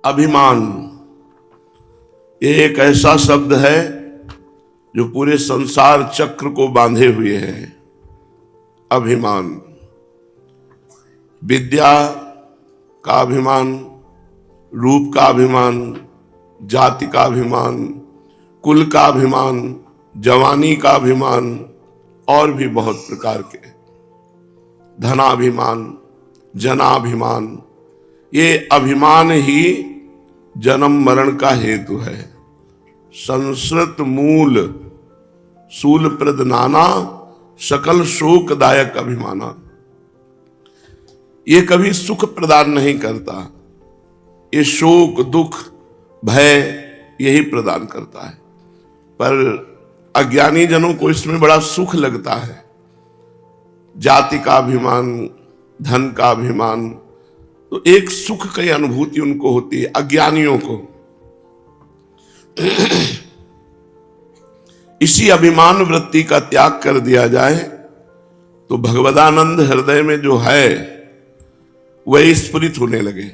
अभिमान ये एक ऐसा शब्द है जो पूरे संसार चक्र को बांधे हुए है। अभिमान, विद्या का अभिमान, रूप का अभिमान, जाति का अभिमान, कुल का अभिमान, जवानी का अभिमान और भी बहुत प्रकार के, धनाभिमान, जनाभिमान। ये अभिमान ही जन्म मरण का हेतु है। संस्कृत मूल सूल प्रद नाना सकल शोकदायक अभिमाना। ये कभी सुख प्रदान नहीं करता, ये शोक, दुख, भय यही प्रदान करता है। पर अज्ञानी जनों को इसमें बड़ा सुख लगता है। जाति का अभिमान, धन का अभिमान, तो एक सुख की अनुभूति उनको होती है अज्ञानियों को। इसी अभिमान वृत्ति का त्याग कर दिया जाए तो भगवदानंद हृदय में जो है वही स्फुरित होने लगे।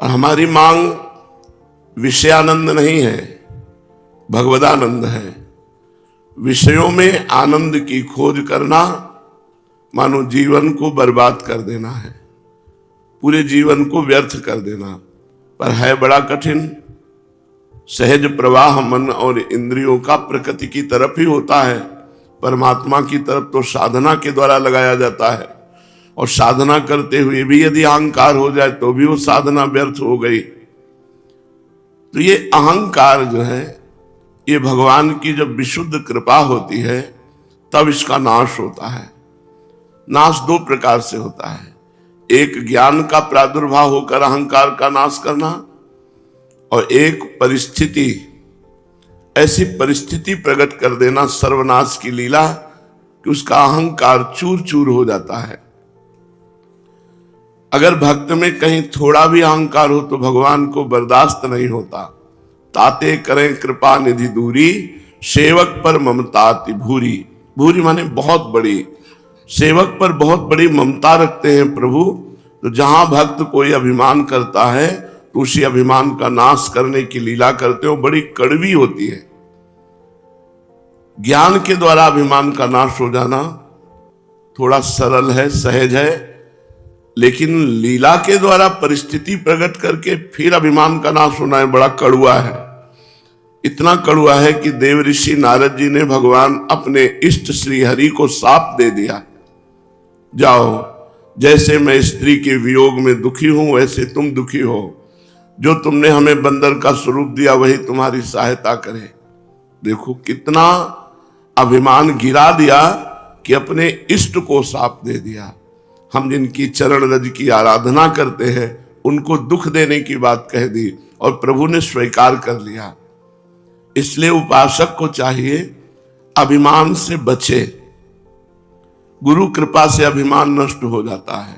और हमारी मांग विषयानंद नहीं है, भगवदानंद है। विषयों में आनंद की खोज करना मानो जीवन को बर्बाद कर देना है, पूरे जीवन को व्यर्थ कर देना। पर है बड़ा कठिन। सहज प्रवाह मन और इंद्रियों का प्रकृति की तरफ ही होता है, परमात्मा की तरफ तो साधना के द्वारा लगाया जाता है। और साधना करते हुए भी यदि अहंकार हो जाए तो भी वो साधना व्यर्थ हो गई। तो ये अहंकार जो है, ये भगवान की जब विशुद्ध कृपा होती है तब इसका नाश होता है। नाश दो प्रकार से होता है। एक ज्ञान का प्रादुर्भाव होकर अहंकार का नाश करना, और एक परिस्थिति, ऐसी परिस्थिति प्रकट कर देना सर्वनाश की लीला कि उसका अहंकार चूर चूर हो जाता है। अगर भक्त में कहीं थोड़ा भी अहंकार हो तो भगवान को बर्दाश्त नहीं होता। ताते करें कृपा निधि दूरी, सेवक पर ममता अति भूरी। भूरी माने बहुत बड़ी, सेवक पर बहुत बड़ी ममता रखते हैं प्रभु। तो जहां भक्त कोई अभिमान करता है तो उसी अभिमान का नाश करने की लीला करते हो, बड़ी कड़वी होती है। ज्ञान के द्वारा अभिमान का नाश हो जाना थोड़ा सरल है, सहज है, लेकिन लीला के द्वारा परिस्थिति प्रकट करके फिर अभिमान का नाश होना है, बड़ा कड़वा है। इतना कड़वा है कि देव ऋषि नारद जी ने भगवान अपने इष्ट श्री हरि को शाप दे दिया, जाओ जैसे मैं स्त्री के वियोग में दुखी हूं वैसे तुम दुखी हो। जो तुमने हमें बंदर का स्वरूप दिया वही तुम्हारी सहायता करे। देखो कितना अभिमान गिरा दिया कि अपने इष्ट को शाप दे दिया। हम जिनकी चरण रज की आराधना करते हैं उनको दुख देने की बात कह दी और प्रभु ने स्वीकार कर लिया। इसलिए उपासक को चाहिए अभिमान से बचे। गुरु कृपा से अभिमान नष्ट हो जाता है।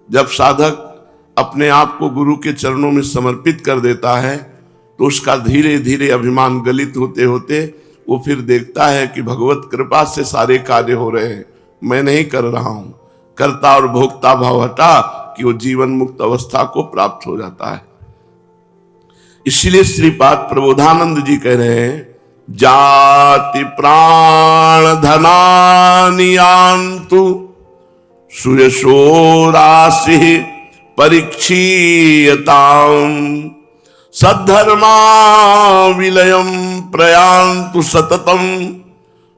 जब साधक अपने आप को गुरु के चरणों में समर्पित कर देता है तो उसका धीरे धीरे अभिमान गलित होते होते वो फिर देखता है कि भगवत कृपा से सारे कार्य हो रहे हैं, मैं नहीं कर रहा हूं। कर्ता और भोक्ता भाव हटा कि वो जीवन मुक्त अवस्था को प्राप्त हो जाता है। इसलिए श्रीपाद प्रबोधानंद जी कह रहे हैं, जाति प्राण धनानियान्तु सुयशो राशि परीक्षीयताम् सद्धर्मा विलयम प्रयान्तु सततम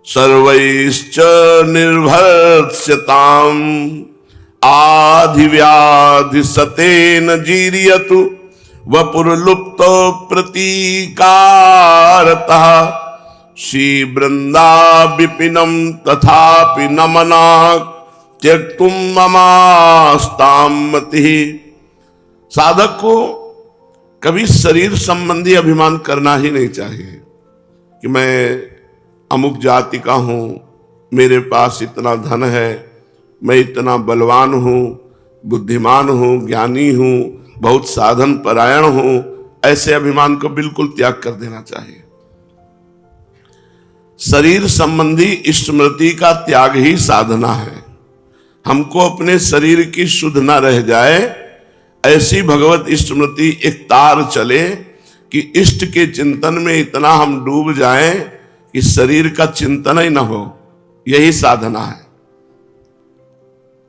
सर्वैश्च निर्भर्ष्यताम् आधिव्याधि सतेन जीर्यतु वपुर्लुप्तो प्रतीकारतः श्री वृंदा विपिनम तथापि नमना त्यक्तुम ममास्ताम मति। साधक को कभी शरीर संबंधी अभिमान करना ही नहीं चाहिए कि मैं अमुक जाति का हूं, मेरे पास इतना धन है, मैं इतना बलवान हूं, बुद्धिमान हूं, ज्ञानी हूं, बहुत साधन परायण हूं। ऐसे अभिमान को बिल्कुल त्याग कर देना चाहिए। शरीर संबंधी स्मृति का त्याग ही साधना है। हमको अपने शरीर की सुध न रह जाए, ऐसी भगवत स्मृति एक तार चले कि इष्ट के चिंतन में इतना हम डूब जाएं कि शरीर का चिंतन ही ना हो। यही साधना है।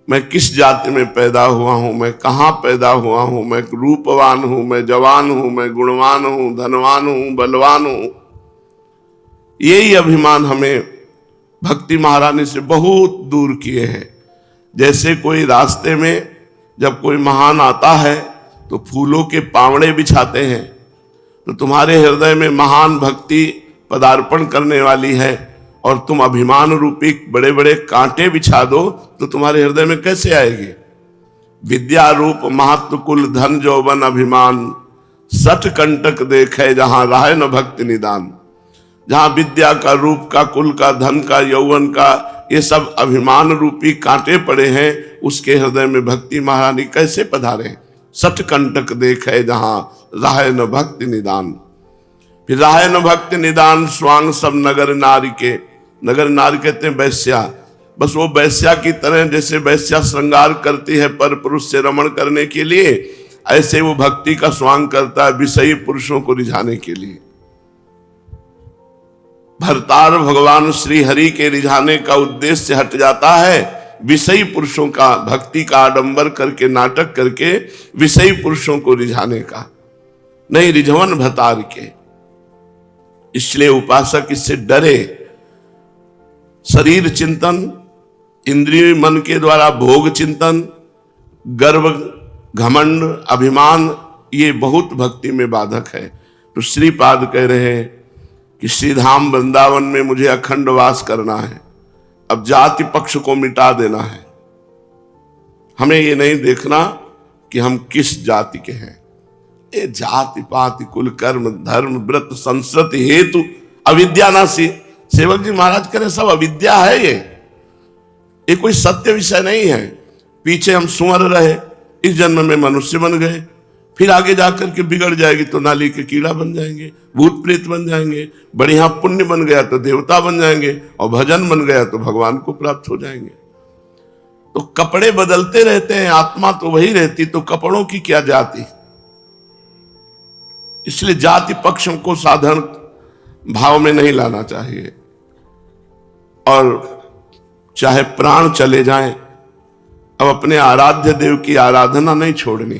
मैं किस जाति में पैदा हुआ हूं, मैं कहां पैदा हुआ हूं, मैं रूपवान हूं, मैं जवान हूं, मैं गुणवान हूं, धनवान हूं, बलवान हूं। यही अभिमान हमें भक्ति महारानी से बहुत दूर किए हैं। जैसे कोई रास्ते में जब कोई महान आता है तो फूलों के पावड़े बिछाते हैं, तो तुम्हारे हृदय में महान भक्ति पदार्पण करने वाली है और तुम अभिमान रूपी बड़े बड़े कांटे बिछा दो तो तुम्हारे हृदय में कैसे आएगी? विद्या रूप महत्व कुल धन जौवन अभिमान, सठ कंटक देखे जहां राहे न भक्ति निदान। जहां विद्या का, रूप का, कुल का, धन का, यौवन का, ये सब अभिमान रूपी कांटे पड़े हैं, उसके हृदय में भक्ति महारानी कैसे पधारे? सठ कंटक देखे जहां राहे न भक्ति निदान। फिर राहे न भक्ति निदान स्वांग सब नगर नारी के। नगर नारी कहते हैं वैश्या। बस वो वैश्या की तरह, जैसे वैश्या श्रृंगार करती है पर पुरुष से रमण करने के लिए, ऐसे वो भक्ति का स्वांग करता है विषयी पुरुषों को रिझाने के लिए। भरतार भगवान श्री हरि के रिझाने का उद्देश्य हट जाता है विषयी पुरुषों का, भक्ति का आडंबर करके, नाटक करके विषयी पुरुषों को रिझाने का, नहीं रिझवन भतार के। इसलिए उपासक इससे डरे। शरीर चिंतन, इंद्रिय मन के द्वारा भोग चिंतन, गर्व, घमंड, अभिमान, ये बहुत भक्ति में बाधक है। तो श्रीपाद कह रहे हैं कि श्रीधाम वृंदावन में मुझे अखंड वास करना है, अब जाति पक्ष को मिटा देना है। हमें ये नहीं देखना कि हम किस जाति के हैं। ये जाति पाति कुल कर्म धर्म व्रत संस्कृति हेतु अविद्या नासी। सेवक जी महाराज कह रहे सब अविद्या है। ये कोई सत्य विषय नहीं है। पीछे हम सुअर रहे, इस जन्म में मनुष्य बन गए, फिर आगे जाकर के बिगड़ जाएगी तो नाली के कीड़ा बन जाएंगे, भूत प्रेत बन जाएंगे, बढ़िया पुण्य बन गया तो देवता बन जाएंगे, और भजन बन गया तो भगवान को प्राप्त हो जाएंगे। तो कपड़े बदलते रहते हैं, आत्मा तो वही रहती, तो कपड़ों की क्या जाति। इसलिए जाति पक्ष को साधारण भाव में नहीं लाना चाहिए। और चाहे प्राण चले जाएं, अब अपने आराध्य देव की आराधना नहीं छोड़नी,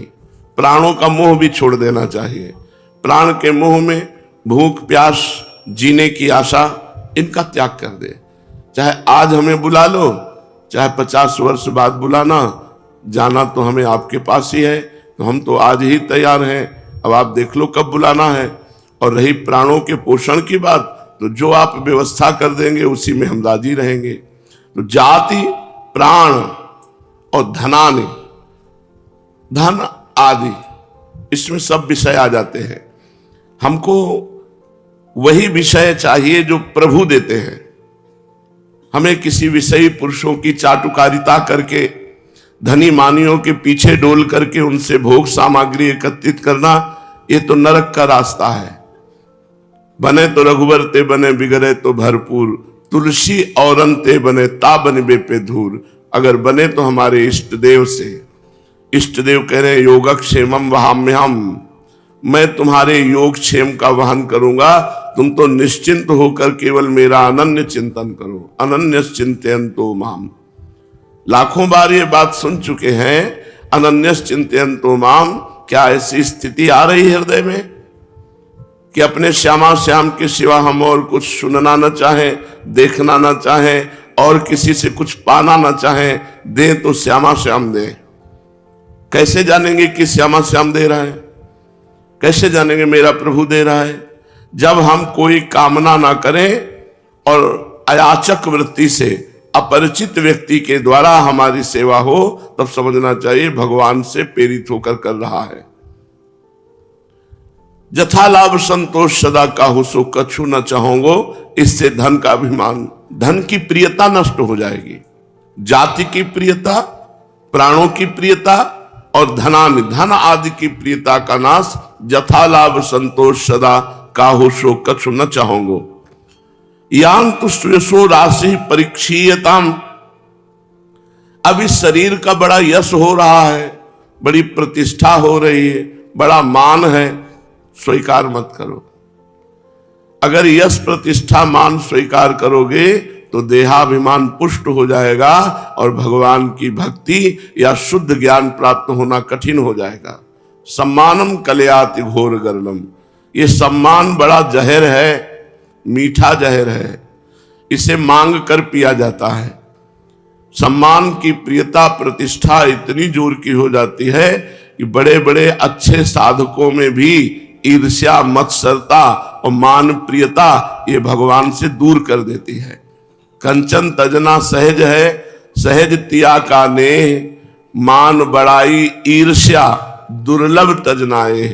प्राणों का मोह भी छोड़ देना चाहिए। प्राण के मोह में भूख प्यास, जीने की आशा, इनका त्याग कर दे। चाहे आज हमें बुला लो, चाहे 50 वर्ष बाद बुलाना, जाना तो हमें आपके पास ही है, तो हम तो आज ही तैयार हैं। अब आप देख लो कब बुलाना है। और रही प्राणों के पोषण की बात, तो जो आप व्यवस्था कर देंगे उसी में हम राजी रहेंगे। तो जाति, प्राण और धनानि, धन आदि, इसमें सब विषय आ जाते हैं। हमको वही विषय चाहिए जो प्रभु देते हैं। हमें किसी विषयी पुरुषों की चाटुकारिता करके, धनी मानियों के पीछे डोल करके उनसे भोग सामग्री एकत्रित करना, ये तो नरक का रास्ता है। बने तो रघुवर ते बने, बिगड़े तो भरपूर, तुलसी औरन ते बने, ता बनबे पे धूर। अगर बने तो हमारे इष्ट देव से। इष्ट देव कह रहे हैं योगक्षेमम वहाम्यहम, मैं तुम्हारे योग क्षेम का वहन करूंगा, तुम तो निश्चिंत होकर केवल मेरा अनन्य चिंतन करो। अनन्य चिंतयन्तो माम, लाखों बार ये बात सुन चुके हैं। अनन्य चिंतयन्तो माम, क्या ऐसी स्थिति आ रही है हृदय में कि अपने श्यामा श्याम के सिवा हम और कुछ सुनना न चाहें, देखना न चाहें, और किसी से कुछ पाना न चाहें? दे तो श्यामा श्याम दे। कैसे जानेंगे कि श्यामा श्याम दे रहा है? कैसे जानेंगे मेरा प्रभु दे रहा है? जब हम कोई कामना ना करें और अयाचक वृत्ति से अपरिचित व्यक्ति के द्वारा हमारी सेवा हो, तब समझना चाहिए भगवान से प्रेरित होकर कर रहा है। जथा लाभ संतोष सदा काहू सो कछु न चाहोगो, इससे धन का अभिमान, धन की प्रियता नष्ट हो जाएगी। जाति की प्रियता, प्राणों की प्रियता और धनानि, धन आदि की प्रियता का नाश। जथा लाभ संतोष सदा काहू सो कछु न चाहोगो। यान तो सुयसो राशि परीक्षीयताम, अब इस शरीर का बड़ा यश हो रहा है, बड़ी प्रतिष्ठा हो रही है, बड़ा मान है, स्वीकार मत करो। अगर यश प्रतिष्ठा मान स्वीकार करोगे तो देहाभिमान पुष्ट हो जाएगा और भगवान की भक्ति या शुद्ध ज्ञान प्राप्त होना कठिन हो जाएगा। सम्मानम कलयाति घोर गरलम, ये सम्मान बड़ा जहर है, मीठा जहर है, इसे मांग कर पिया जाता है। सम्मान की प्रियता प्रतिष्ठा इतनी जोर की हो जाती है कि बड़े बड़े अच्छे साधकों में भी ईर्ष्या, मत्सरता और मान प्रियता ये भगवान से दूर कर देती है। कंचन तजना सहज है, सहज तिया का ने, मान बड़ाई ईर्ष्या दुर्लभ तजनाए।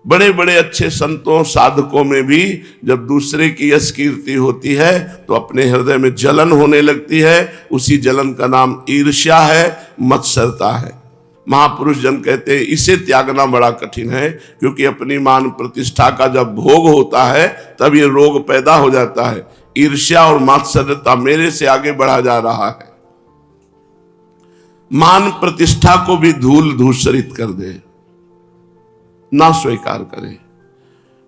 बड़े बड़े अच्छे संतों साधकों में भी जब दूसरे की यश कीर्ति होती है तो अपने हृदय में जलन होने लगती है। उसी जलन का नाम ईर्ष्या है, मत्सरता है। महापुरुष जन कहते हैं इसे त्यागना बड़ा कठिन है, क्योंकि अपनी मान प्रतिष्ठा का जब भोग होता है तब ये रोग पैदा हो जाता है। ईर्ष्या और मात्सर्यता मेरे से आगे बढ़ा जा रहा है, मान प्रतिष्ठा को भी धूल धूसरित कर दे, ना स्वीकार करे।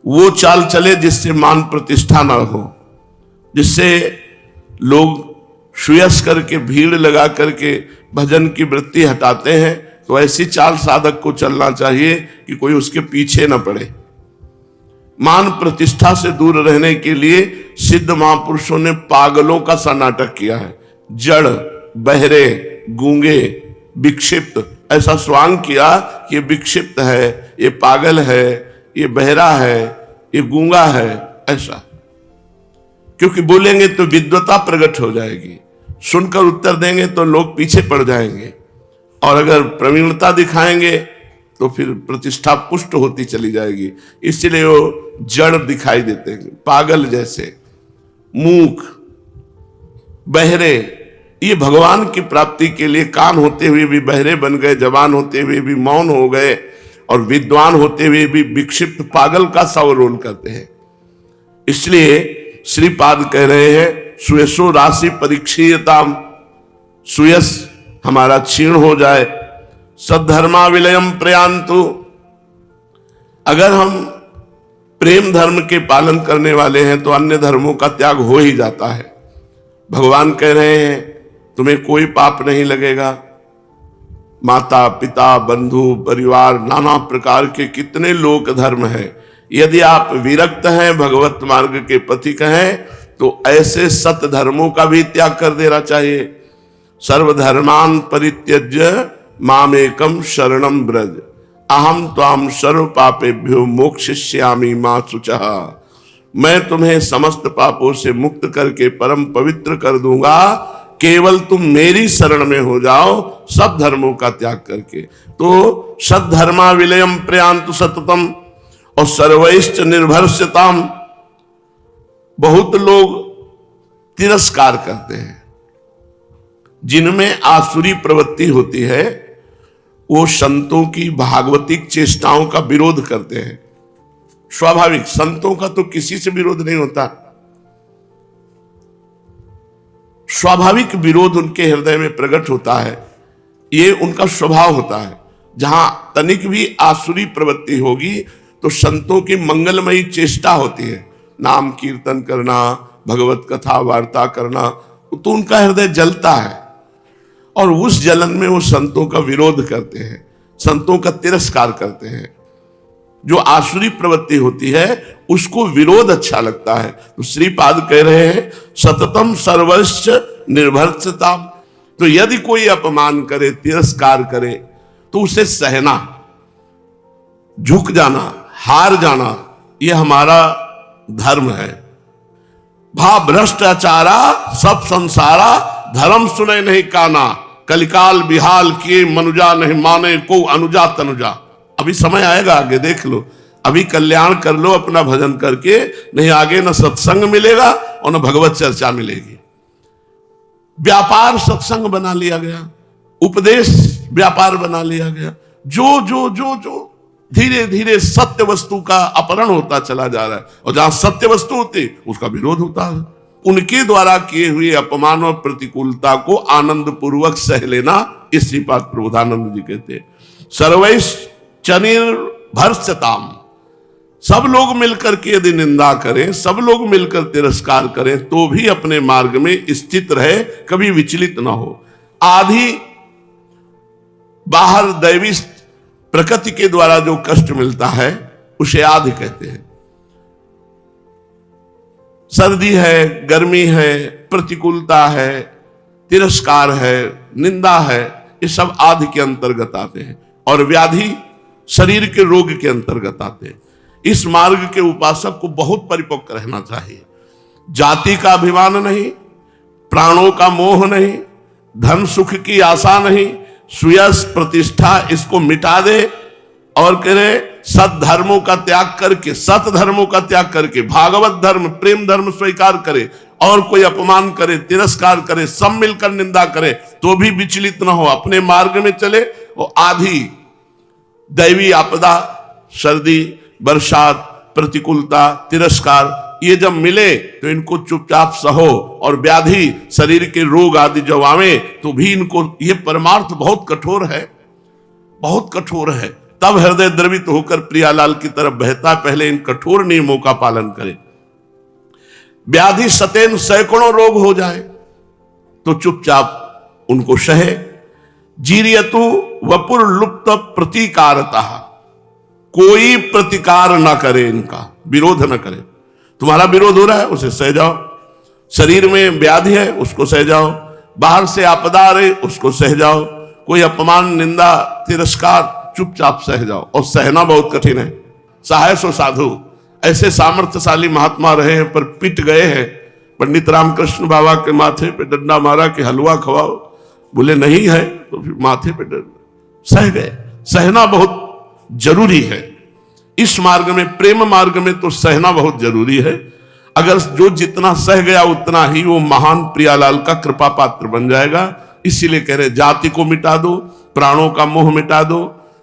वो चाल चले जिससे मान प्रतिष्ठा ना हो, जिससे लोग सुयस करके भीड़ लगा करके भजन की वृत्ति हटाते हैं, तो ऐसी चाल साधक को चलना चाहिए कि कोई उसके पीछे न पड़े। मान प्रतिष्ठा से दूर रहने के लिए सिद्ध महापुरुषों ने पागलों का सा नाटक किया है। जड़, बहरे, गूंगे, विक्षिप्त, ऐसा स्वांग किया कि ये विक्षिप्त है, ये पागल है, ये बहरा है, ये गूंगा है, ऐसा। क्योंकि बोलेंगे तो विद्वता प्रकट हो जाएगी, सुनकर उत्तर देंगे तो लोग पीछे पड़ जाएंगे, और अगर प्रवीणता दिखाएंगे तो फिर प्रतिष्ठा पुष्ट होती चली जाएगी। इसलिए वो जड़ दिखाई देते हैं, पागल जैसे, मूक, बहरे। ये भगवान की प्राप्ति के लिए कान होते हुए भी बहरे बन गए, जवान होते हुए भी मौन हो गए, और विद्वान होते हुए भी विक्षिप्त पागल का सा रोल करते हैं। इसलिए श्रीपाद कह रहे हैं सुयसो राशि परीक्षीयताम, सुयस हमारा क्षीण हो जाए। सद्धर्मा विलयम प्रयांतु, अगर हम प्रेम धर्म के पालन करने वाले हैं तो अन्य धर्मों का त्याग हो ही जाता है। भगवान कह रहे हैं तुम्हें कोई पाप नहीं लगेगा। माता पिता, बंधु, परिवार, नाना प्रकार के कितने लोक धर्म हैं। यदि आप विरक्त हैं, भगवत मार्ग के पथिक हैं, तो ऐसे सत धर्मों का भी त्याग कर देना चाहिए। सर्वधर्मान परित्यज्य मामेकम शरणम ब्रज, अहम त्वाम सर्व पापेभ्यो मोक्षयिष्यामि मा शुचः। मैं तुम्हें समस्त पापों से मुक्त करके परम पवित्र कर दूंगा, केवल तुम मेरी शरण में हो जाओ, सब धर्मों का त्याग करके। तो सद्धर्मा विलयम प्रयांतु सततम और सर्वैश्च निर्भरस्यताम। बहुत लोग तिरस्कार करते हैं, जिनमें आसुरी प्रवृत्ति होती है, वो संतों की भागवतिक चेष्टाओं का विरोध करते हैं। स्वाभाविक, संतों का तो किसी से विरोध नहीं होता, स्वाभाविक विरोध उनके हृदय में प्रकट होता है, ये उनका स्वभाव होता है। जहां तनिक भी आसुरी प्रवृत्ति होगी तो संतों की मंगलमयी चेष्टा होती है, नाम कीर्तन करना, भगवत कथा वार्ता करना, तो उनका हृदय जलता है और उस जलन में वो संतों का विरोध करते हैं, संतों का तिरस्कार करते हैं। जो आसुरी प्रवृत्ति होती है उसको विरोध अच्छा लगता है। तो श्रीपाद कह रहे हैं सततम सर्वश्च निर्भरस्यताम। तो यदि कोई अपमान करे, तिरस्कार करे, तो उसे सहना, झुक जाना, हार जाना, यह हमारा धर्म है। भा भ्रष्टाचारा सब संसारा, धर्म सुने नहीं काना, कलिकाल बिहाल किए मनुजा नहीं माने को अनुजा तनुजा। अभी समय आएगा, आगे देख लो, अभी कल्याण कर लो अपना भजन करके, नहीं आगे न सत्संग मिलेगा और न भगवत चर्चा मिलेगी। व्यापार सत्संग बना लिया गया, उपदेश व्यापार बना लिया गया। जो जो जो जो धीरे धीरे सत्य वस्तु का अपहरण होता चला जा रहा है, और जहां सत्य वस्तु होती उसका विरोध होता है। उनके द्वारा किए हुए अपमान और प्रतिकूलता को आनंद पूर्वक सह लेना, इस श्रीपाद प्रबोधानंद जी कहते हैं। सर्वैश्चनिर भर्त्सताम, सब लोग मिलकर के यदि निंदा करें, सब लोग मिलकर तिरस्कार करें, तो भी अपने मार्ग में स्थित रहे, कभी विचलित ना हो। आधी बाहर दैवी प्रकृति के द्वारा जो कष्ट मिलता है उसे आधि कहते हैं। सर्दी है, गर्मी है, प्रतिकूलता है, तिरस्कार है, निंदा है, ये सब आधि के अंतर्गत आते हैं। और व्याधि शरीर के रोग के अंतर्गत आते हैं। इस मार्ग के उपासक को बहुत परिपक्व रहना चाहिए। जाति का अभिमान नहीं, प्राणों का मोह नहीं, धन सुख की आशा नहीं, सुयश प्रतिष्ठा इसको मिटा दे और करे सत धर्मों का त्याग करके, सत धर्मों का त्याग करके भागवत धर्म, प्रेम धर्म स्वीकार करे, और कोई अपमान करे, तिरस्कार करे, सब मिलकर निंदा करे, तो भी विचलित न हो, अपने मार्ग में चले। वो आधी दैवी आपदा, सर्दी, बरसात, प्रतिकूलता, तिरस्कार, ये जब मिले तो इनको चुपचाप सहो। और व्याधि शरीर के रोग आदि जब आवे तो भी इनको, ये परमार्थ बहुत कठोर है, बहुत कठोर है। तब हृदय द्रवित होकर प्रियालाल की तरफ बहता, पहले इन कठोर नियमों का पालन करे। व्याधि सतेन सैकड़ों रोग हो जाए तो चुपचाप उनको सहे। जीरियतु वपुर लुप्त प्रतिकारता, कोई प्रतिकार ना करे, इनका विरोध ना करे। तुम्हारा विरोध हो रहा है उसे सह जाओ, शरीर में व्याधि है उसको सह जाओ, बाहर से आपदा आ रही उसको सह जाओ, कोई अपमान, निंदा, तिरस्कार चुपचाप सह जाओ। और सहना बहुत कठिन है। सहाय सो साधु, ऐसे सामर्थ्यशाली महात्मा रहे हैं पर पिट गए हैं। पंडित रामकृष्ण बाबा के माथे पे डंडा मारा कि हलवा खवाओ, बोले नहीं है, तो फिर माथे पे डंडा, सह गए। सहना बहुत जरूरी है इस मार्ग में, प्रेम मार्ग में तो सहना बहुत जरूरी है। अगर जो जितना सह गया उतना ही वो महान प्रियालाल का कृपा पात्र बन जाएगा। इसीलिए कह रहे जाति को मिटा दो, प्राणों का मोह मिटा दो,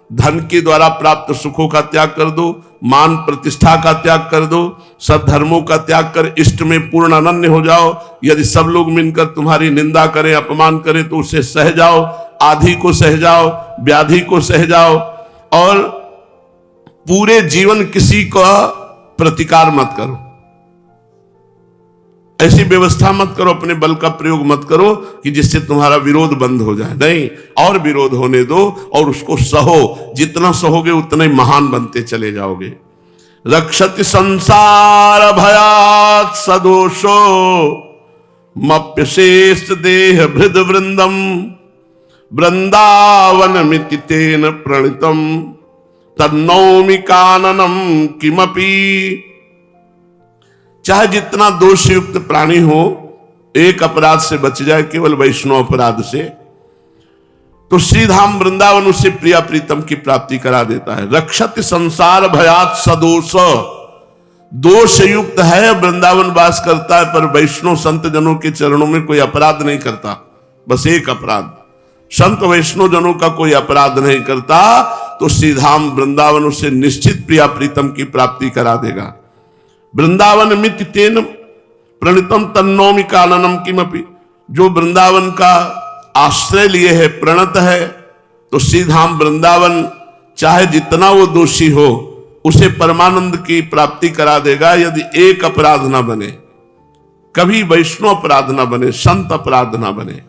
धन के द्वारा प्राप्त सुखों का त्याग कर दो, मान प्रतिष्ठा का त्याग कर दो, सद्धर्मों का त्याग कर इष्ट में पूर्ण अनन्य हो जाओ। यदि सब लोग मिलकर तुम्हारी निंदा करें, अपमान करें तो उसे सह जाओ, आधि को सह जाओ, व्याधि को सह जाओ, और पूरे जीवन किसी का प्रतिकार मत करो, ऐसी व्यवस्था मत करो, अपने बल का प्रयोग मत करो कि जिससे तुम्हारा विरोध बंद हो जाए। नहीं, और विरोध होने दो और उसको सहो। जितना सहोगे उतना ही महान बनते चले जाओगे। रक्षति संसार भयात् सदोषो मप्यशेष देह भृद वृंदम वृंदावन मिति तेन प्रणितम तन्नौमि काननम किमपि। चाहे जितना दोष युक्त प्राणी हो, एक अपराध से बच जाए, केवल वैष्णव अपराध से, तो श्रीधाम वृंदावन उसे प्रिया प्रीतम की प्राप्ति करा देता है। रक्षत संसार भयात् सदोष, दोष युक्त है, वृंदावन वास करता है, पर वैष्णव संत जनों के चरणों में कोई अपराध नहीं करता। बस एक अपराध, संत वैष्णव जनों का कोई अपराध नहीं करता, तो श्रीधाम वृंदावन उसे निश्चित प्रिया प्रीतम की प्राप्ति करा देगा। वृंदावन मिति तेन प्रणितम तन्नौमि काननम किमपि, जो वृंदावन का आश्रय लिए है, प्रणत है, तो श्रीधाम वृंदावन चाहे जितना वो दोषी हो उसे परमानंद की प्राप्ति करा देगा, यदि एक अपराध ना बने, कभी वैष्णव अपराध ना बने, संत अपराध ना बने।